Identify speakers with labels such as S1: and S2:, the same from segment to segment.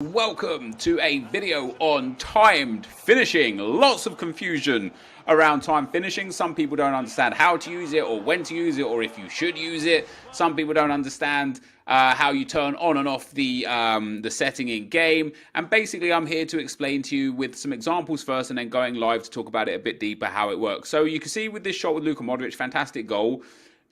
S1: Welcome to a video on timed finishing. Lots of confusion around time finishing. Some people don't understand how to use it or when to use it or if you should use it. Some people don't understand how you turn on and off the setting in game. And basically I'm here to explain to you with some examples first and then going live to talk about it a bit deeper how it works. So you can see with this shot with Luka Modric, fantastic goal.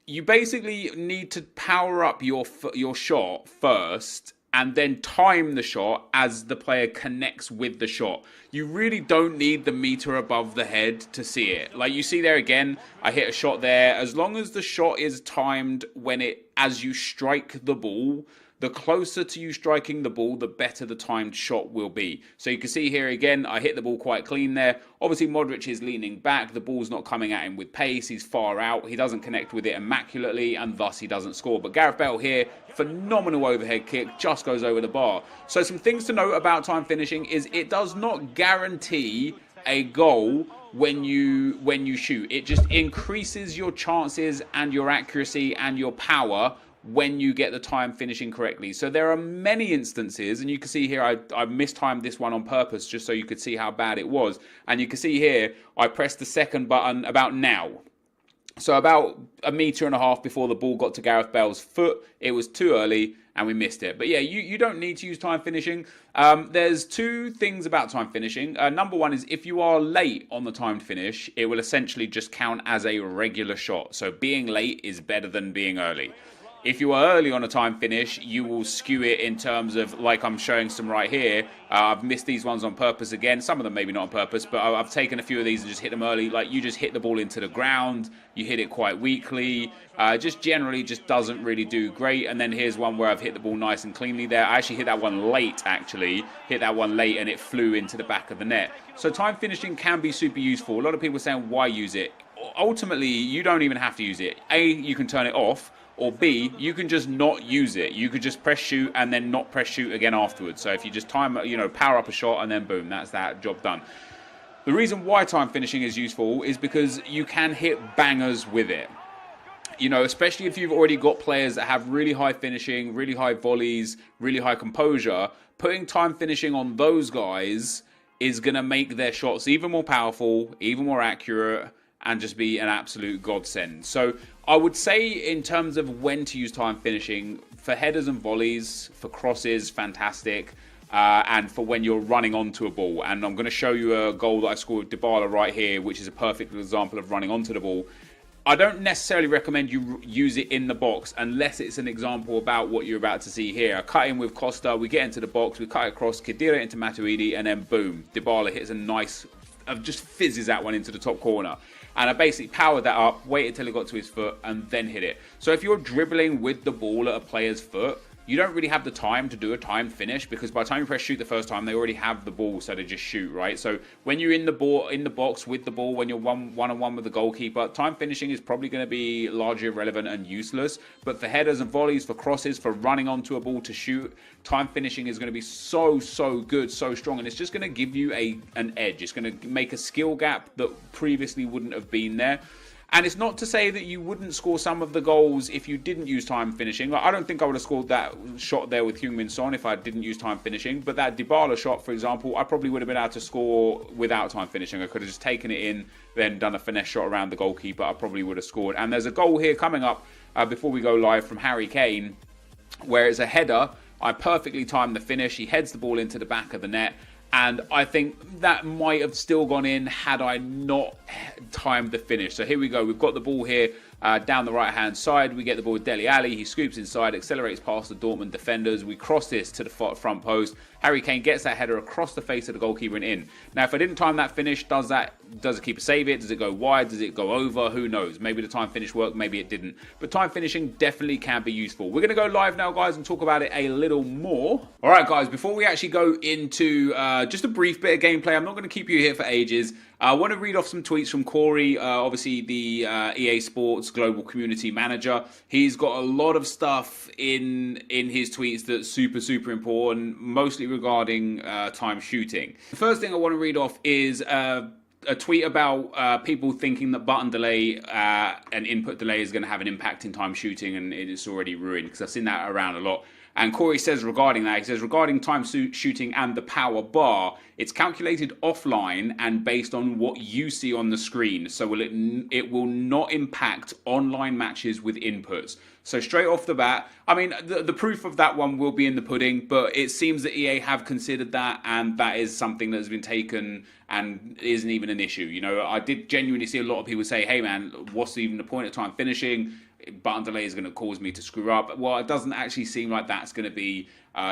S1: You basically need to power up your shot first and then time the shot as the player connects with the shot. You really don't need the meter above the head to see it. Like you see there again, I hit a shot there. As long as the shot is timed as you strike the ball, the closer to you striking the ball, the better the timed shot will be. So you can see here again, I hit the ball quite clean there. Obviously, Modric is leaning back. The ball's not coming at him with pace. He's far out. He doesn't connect with it immaculately, and thus he doesn't score. But Gareth Bale here, phenomenal overhead kick, just goes over the bar. So some things to note about time finishing is it does not guarantee a goal when you shoot. It just increases your chances and your accuracy and your power when you get the time finishing correctly. So there are many instances, and you can see here I mistimed this one on purpose just so you could see how bad it was. And you can see here I pressed the second button about now. So about a meter and a half before the ball got to Gareth Bale's foot, it was too early and we missed it. But yeah, you don't need to use time finishing. There's two things about time finishing. Number one is if you are late on the timed finish, it will essentially just count as a regular shot. So being late is better than being early. If you are early on a time finish, you will skew it in terms of, like I'm showing some right here. I've missed these ones on purpose again. Some of them maybe not on purpose, but I've taken a few of these and just hit them early. Like you just hit the ball into the ground. You hit it quite weakly. Just generally just doesn't really do great. And then here's one where I've hit the ball nice and cleanly there. I actually hit that one late, Hit that one late and it flew into the back of the net. So time finishing can be super useful. A lot of people are saying, why use it? Ultimately, you don't even have to use it. A, you can turn it off. Or B, you can just not use it. You could just press shoot and then not press shoot again afterwards. So if you just power up a shot and then boom, that's that job done. The reason why time finishing is useful is because you can hit bangers with it. You know, especially if you've already got players that have really high finishing, really high volleys, really high composure, putting time finishing on those guys is going to make their shots even more powerful, even more accurate, and just be an absolute godsend. So I would say in terms of when to use time finishing, for headers and volleys, for crosses, fantastic, and for when you're running onto a ball. And I'm going to show you a goal that I scored with Dybala right here, which is a perfect example of running onto the ball. I don't necessarily recommend you use it in the box unless it's an example about what you're about to see here. I cut in with Costa, we get into the box, we cut across, Khedira into Matuidi, and then boom, Dybala hits a nice, just fizzes that one into the top corner. And I basically powered that up, waited till it got to his foot, and then hit it. So if you're dribbling with the ball at a player's foot, you don't really have the time to do a timed finish because by the time you press shoot the first time, they already have the ball, so they just shoot, right? So when you're in the box with the ball, when you're one-on-one with the goalkeeper, time finishing is probably going to be largely irrelevant and useless. But for headers and volleys, for crosses, for running onto a ball to shoot, time finishing is going to be so good, so strong, and it's just going to give you an edge. It's going to make a skill gap that previously wouldn't have been there. And it's not to say that you wouldn't score some of the goals if you didn't use time finishing. I don't think I would have scored that shot there with Heung-min Son if I didn't use time finishing. But that Dybala shot, for example, I probably would have been able to score without time finishing. I could have just taken it in, then done a finesse shot around the goalkeeper. I probably would have scored. And there's a goal here coming up before we go live from Harry Kane, where it's a header. I perfectly timed the finish. He heads the ball into the back of the net. And I think that might have still gone in had I not timed the finish. So here we go. We've got the ball here down the right-hand side. We get the ball with Dele Alli. He scoops inside, accelerates past the Dortmund defenders. We cross this to the front post. Harry Kane gets that header across the face of the goalkeeper and in. Now, if I didn't time that finish, does the keeper save it? Does it go wide? Does it go over? Who knows? Maybe the time finish worked. Maybe it didn't. But time finishing definitely can be useful. We're going to go live now, guys, and talk about it a little more. All right, guys, before we actually go into just a brief bit of gameplay, I'm not going to keep you here for ages. I want to read off some tweets from Corey, obviously the EA Sports Global Community Manager. He's got a lot of stuff in his tweets that's super important, mostly regarding time shooting. The first thing I want to read off is a tweet about people thinking that button delay and input delay is going to have an impact in time shooting, and it's already ruined, because I've seen that around a lot. And Corey says regarding that, he says, regarding time shooting and the power bar, it's calculated offline and based on what you see on the screen. So it will not impact online matches with inputs. So straight off the bat, I mean, the proof of that one will be in the pudding, but it seems that EA have considered that, and that is something that has been taken and isn't even an issue. You know, I did genuinely see a lot of people say, hey man, what's even the point of time finishing? Button delay is going to cause me to screw up. Well, it doesn't actually seem like that's going to be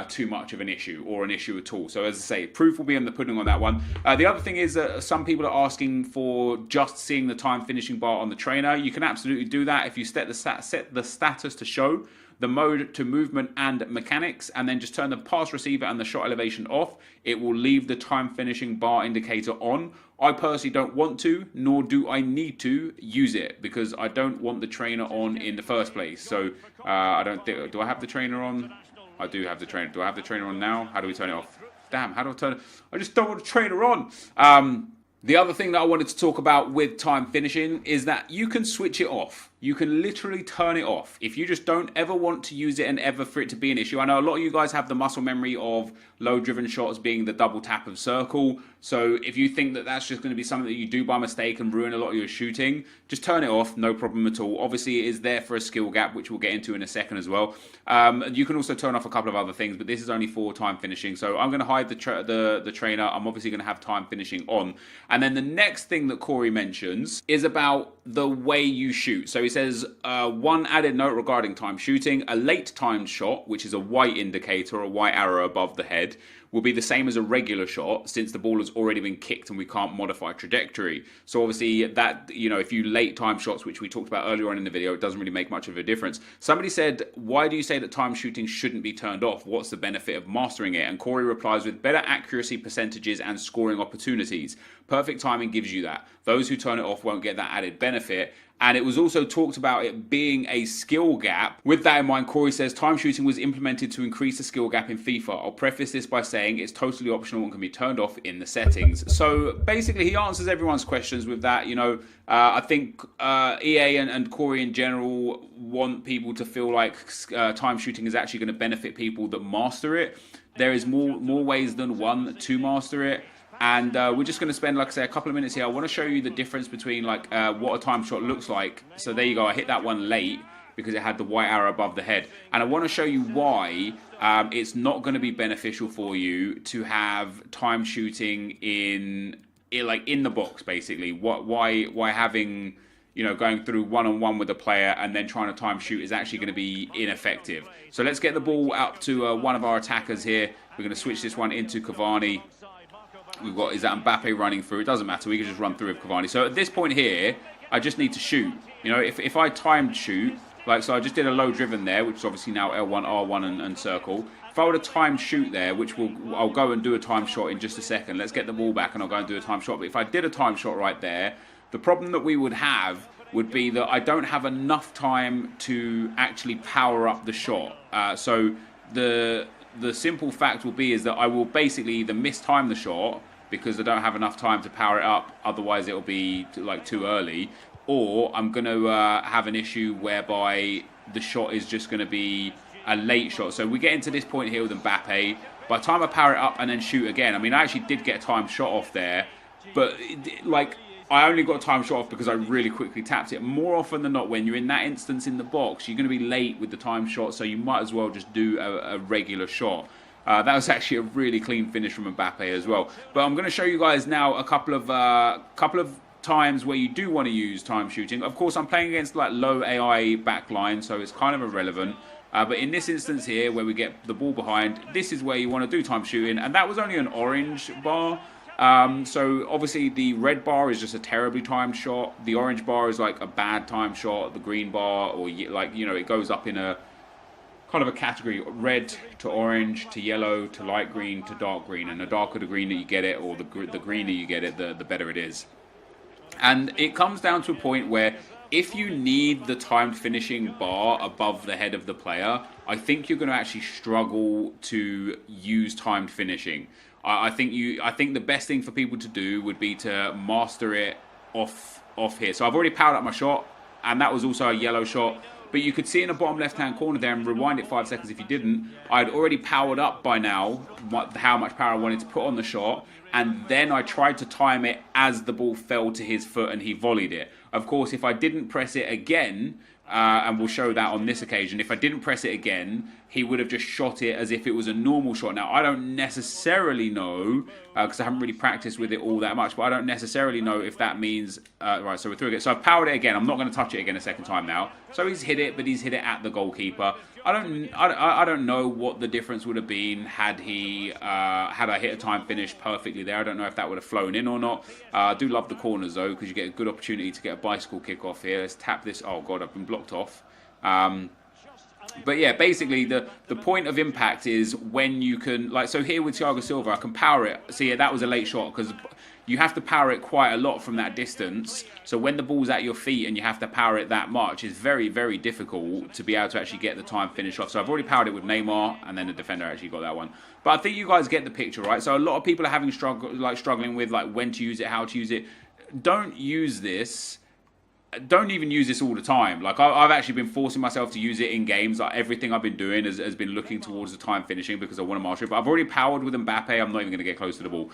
S1: too much of an issue or an issue at all. So as I say, proof will be in the pudding on that one. The other thing is that some people are asking for just seeing the time finishing bar on the trainer. You can absolutely do that if you set the status to show, the mode to movement and mechanics, and then just turn the pass receiver and the shot elevation off. It will leave the time finishing bar indicator on. I personally don't want to, nor do I need to use it, because I don't want the trainer on in the first place. So I don't think, do I have the trainer on? I do have the trainer. Do I have the trainer on now? How do we turn it off? Damn, how do I turn it? I just don't want the trainer on. The other thing that I wanted to talk about with time finishing is that you can switch it off. You can literally turn it off. If you just don't ever want to use it and ever for it to be an issue. I know a lot of you guys have the muscle memory of low driven shots being the double tap of circle. So if you think that that's just going to be something that you do by mistake and ruin a lot of your shooting, just turn it off, no problem at all. Obviously it is there for a skill gap, which we'll get into in a second as well. You can also turn off a couple of other things, but this is only for time finishing. So I'm going to hide the trainer. I'm obviously going to have time finishing on. And then the next thing that Corey mentions is about the way you shoot. So he says, one added note regarding time shooting, a late timed shot, which is a white indicator or a white arrow above the head, will be the same as a regular shot since the ball has already been kicked and we can't modify trajectory. So obviously that, you know, if you late time shots, which we talked about earlier on in the video, it doesn't really make much of a difference. Somebody said, why do you say that time shooting shouldn't be turned off? What's the benefit of mastering it? And Corey replies with better accuracy percentages and scoring opportunities. Perfect timing gives you that. Those who turn it off won't get that added benefit. And it was also talked about it being a skill gap. With that in mind, Corey says time shooting was implemented to increase the skill gap in FIFA. I'll preface this by saying it's totally optional and can be turned off in the settings. So basically he answers everyone's questions with that. You know, I think EA and Corey in general want people to feel like time shooting is actually going to benefit people that master it. There is more ways than one to master it. And we're just going to spend, like I say, a couple of minutes here. I want to show you the difference between like what a time shot looks like. So there you go. I hit that one late because it had the white arrow above the head. And I want to show you why it's not going to be beneficial for you to have time shooting in the box, basically. Why having, you know, going through one-on-one with a player and then trying to time shoot is actually going to be ineffective. So let's get the ball up to one of our attackers here. We're going to switch this one into Cavani. We've got, is that Mbappe running through? It doesn't matter. We can just run through with Cavani. So at this point here, I just need to shoot. You know, if I timed shoot, like, so I just did a low driven there, which is obviously now L1, R1 and circle. If I were to time shoot there, which I'll go and do a time shot in just a second. Let's get the ball back and I'll go and do a time shot. But if I did a time shot right there, the problem that we would have would be that I don't have enough time to actually power up the shot. So the simple fact will be is that I will basically either mistime the shot because I don't have enough time to power it up, otherwise it'll be like too early, or I'm going to have an issue whereby the shot is just going to be a late shot. So we get into this point here with Mbappe. By the time I power it up and then shoot again, I mean, I actually did get a time shot off there, but like, I only got a time shot off because I really quickly tapped it. More often than not, when you're in that instance in the box, you're going to be late with the time shot, so you might as well just do a regular shot. That was actually a really clean finish from Mbappe as well. But I'm going to show you guys now a couple of times where you do want to use time shooting. Of course, I'm playing against like low AI backline, so it's kind of irrelevant. But in this instance here, where we get the ball behind, this is where you want to do time shooting, and that was only an orange bar. So obviously the red bar is just a terribly timed shot. The orange bar is like a bad time shot. The green bar, or like, you know, it goes up in a kind of a category: red to orange to yellow to light green to dark green. And the darker the green that you get it, or the greener you get it, the better it is. And it comes down to a point where if you need the timed finishing bar above the head of the player, I think you're going to actually struggle to use timed finishing. I think the best thing for people to do would be to master it off here. So I've already powered up my shot, and that was also a yellow shot. But you could see in the bottom left-hand corner there, and rewind it 5 seconds if you didn't, I'd already powered up by now how much power I wanted to put on the shot, and then I tried to time it as the ball fell to his foot and he volleyed it. Of course, if I didn't press it again, and we'll show that on this occasion, if I didn't press it again, he would have just shot it as if it was a normal shot. Now, I don't necessarily know, because I haven't really practiced with it all that much, but I don't necessarily know if that means... right, so we're through again. So I've powered it again. I'm not going to touch it again a second time now. So he's hit it, but he's hit it at the goalkeeper. I don't know what the difference would have been had I hit a time finish perfectly there. I don't know if that would have flown in or not. I do love the corners though, because you get a good opportunity to get a bicycle kick off here. Let's tap this. Oh god, I've been blocked off. But yeah, basically the point of impact is when you can, like, so here with Thiago Silva, I can power it. See, that was a late shot because you have to power it quite a lot from that distance. So when the ball's at your feet and you have to power it that much, it's very, very difficult to be able to actually get the time finish off. So I've already powered it with Neymar, and then the defender actually got that one. But I think you guys get the picture, right? So a lot of people are having struggling with like when to use it, how to use it. Don't use this. Don't even use this all the time. Like I've actually been forcing myself to use it in games. Like everything I've been doing has been looking towards the time finishing because I want to master it. But I've already powered with Mbappe. I'm not even going to get close to the ball.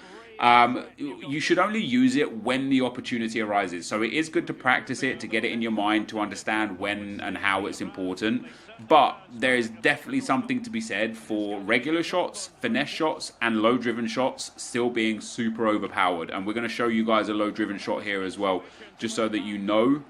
S1: You should only use it when the opportunity arises. So it is good to practice it, to get it in your mind, to understand when and how it's important. But there is definitely something to be said for regular shots, finesse shots, and low-driven shots still being super overpowered. And we're going to show you guys a low-driven shot here as well, just so that you know.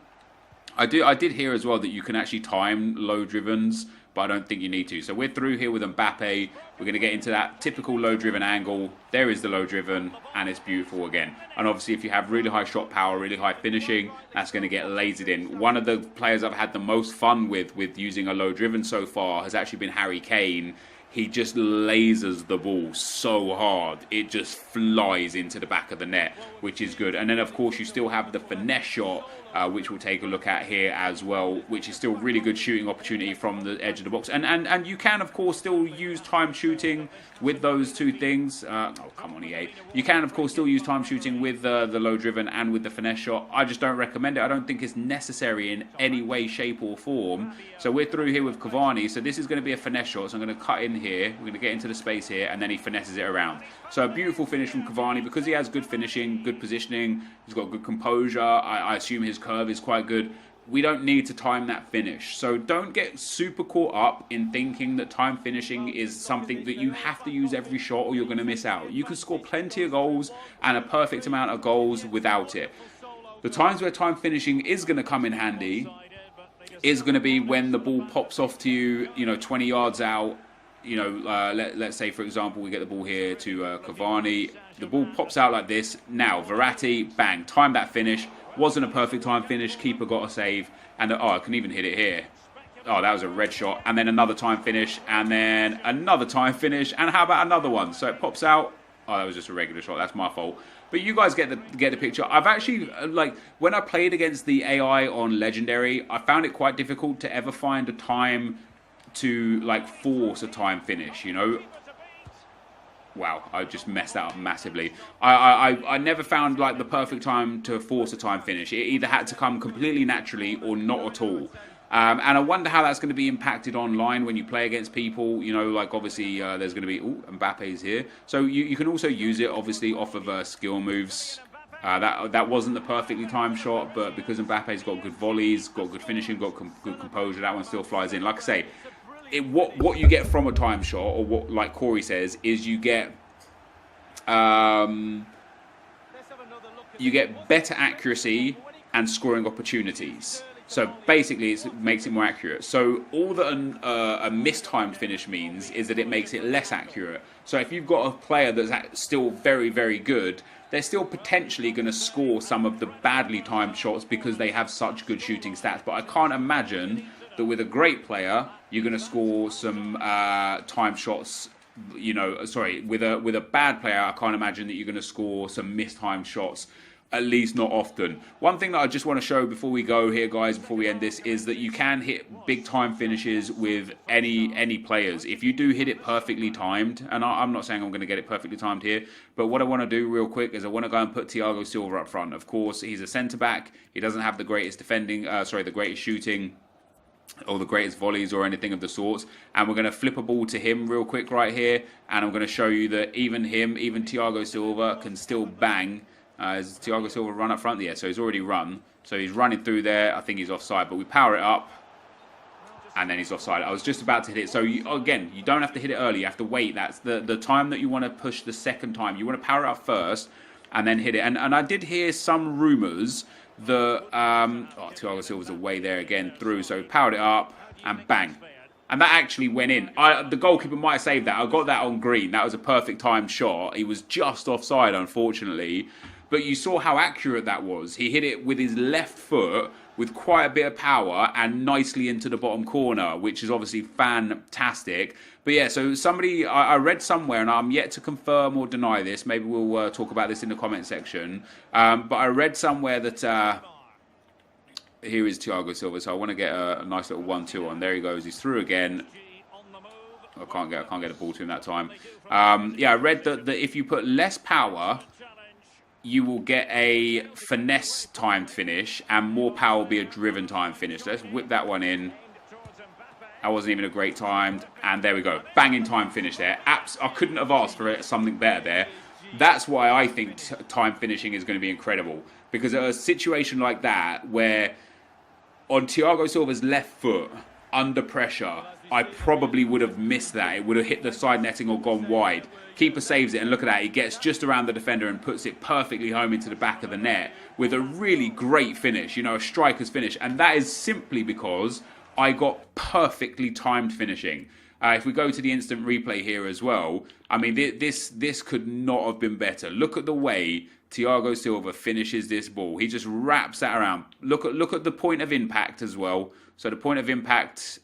S1: I did hear as well that you can actually time low-drivens, but I don't think you need to. So we're through here with Mbappe. We're going to get into that typical low-driven angle. There is the low-driven, and it's beautiful again. And obviously, if you have really high shot power, really high finishing, that's going to get lasered in. One of the players I've had the most fun with using a low-driven so far has actually been Harry Kane. He just lasers the ball so hard, it just flies into the back of the net, which is good. And then, of course, you still have the finesse shot, which we'll take a look at here as well, which is still really good shooting opportunity from the edge of the box. And you can, of course, still use time shooting with those two things. Oh, come on, EA. You can, of course, still use time shooting with the low-driven and with the finesse shot. I just don't recommend it. I don't think it's necessary in any way, shape, or form. So we're through here with Cavani. So this is going to be a finesse shot. So I'm going to cut in here. We're going to get into the space here, and then he finesses it around. So a beautiful finish from Cavani because he has good finishing, good positioning. He's got good composure. I assume his curve is quite good. We don't need to time that finish. So don't get super caught up in thinking that time finishing is something that you have to use every shot or you're going to miss out. You can score plenty of goals and a perfect amount of goals without it. The times where time finishing is going to come in handy is going to be when the ball pops off to you, 20 yards out. Let's say, for example, we get the ball here to Cavani. The ball pops out like this. Now, Verratti, bang, time that finish. Wasn't a perfect time finish. Keeper got a save. And, I can even hit it here. Oh, that was a red shot. And then another time finish. And then another time finish. And how about another one? So it pops out. Oh, that was just a regular shot. That's my fault. But you guys get the picture. I've actually, when I played against the AI on Legendary, I found it quite difficult to ever find a time to force a time finish, Wow, I just messed that up massively. I never found the perfect time to force a time finish. It either had to come completely naturally or not at all. And I wonder how that's going to be impacted online when you play against people. Obviously there's going to be Mbappe's here, so you can also use it obviously off of skill moves. That wasn't the perfectly timed shot, but because Mbappe's got good volleys, got good finishing, got good composure, that one still flies in. Like I say, what you get from a time shot, or what, like Corey says, is you get better accuracy and scoring opportunities. So basically, it makes it more accurate. So all that a mistimed finish means is that it makes it less accurate. So if you've got a player that's still very, very good, they're still potentially going to score some of the badly timed shots because they have such good shooting stats. But I can't imagine that with a great player, you're going to score some time shots. With a bad player, I can't imagine that you're going to score some mistimed shots. At least not often. One thing that I just want to show before we go here, guys, before we end this, is that you can hit big time finishes with any players. If you do hit it perfectly timed, and I'm not saying I'm going to get it perfectly timed here, but what I want to do real quick is I want to go and put Thiago Silva up front. Of course, he's a centre-back. He doesn't have the greatest the greatest shooting. or the greatest volleys or anything of the sorts. And we're going to flip a ball to him real quick right here. And I'm going to show you that even him, even Thiago Silva, can still bang. Has Thiago Silva run up front? Yeah, so he's already run. So he's running through there. I think he's offside, but we power it up. And then he's offside. I was just about to hit it. So, again, you don't have to hit it early. You have to wait. That's the time that you want to push the second time. You want to power it up first and then hit it. And I did hear some rumours that Thiago Silva's away there again through. So powered it up and bang. And that actually went in. The goalkeeper might have saved that. I got that on green. That was a perfect timed shot. He was just offside, unfortunately. But you saw how accurate that was. He hit it with his left foot with quite a bit of power and nicely into the bottom corner, which is obviously fantastic. But yeah, so somebody, I read somewhere, and I'm yet to confirm or deny this. Maybe we'll talk about this in the comment section. But I read somewhere that here is Thiago Silva. So I want to get a nice little 1-2 on. There he goes. He's through again. I can't get a ball to him that time. Yeah, I read that if you put less power, you will get a finesse timed finish, and more power will be a driven timed finish. Let's whip that one in. That wasn't even a great timed, and there we go. Banging time finish there. I couldn't have asked for something better there. That's why I think time finishing is going to be incredible, because a situation like that where on Thiago Silva's left foot, under pressure, I probably would have missed that. It would have hit the side netting or gone wide. Keeper saves it, and look at that. He gets just around the defender and puts it perfectly home into the back of the net with a really great finish, a striker's finish. And that is simply because I got perfectly timed finishing. If we go to the instant replay here as well, I mean, this could not have been better. Look at the way Thiago Silva finishes this ball. He just wraps that around. Look at the point of impact as well. So the point of impact,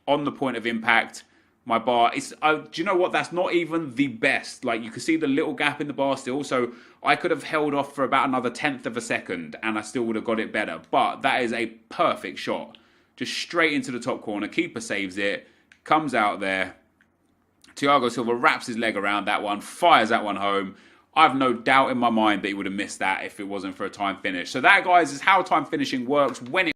S1: on the point of impact, my bar is, do you know what? That's not even the best. Like, you can see the little gap in the bar still. So I could have held off for about another 1/10 of a second and I still would have got it better. But that is a perfect shot. Just straight into the top corner. Keeper saves it. Comes out there. Thiago Silva wraps his leg around that one. Fires that one home. I've no doubt in my mind that he would have missed that if it wasn't for a time finish. So that, guys, is how time finishing works when it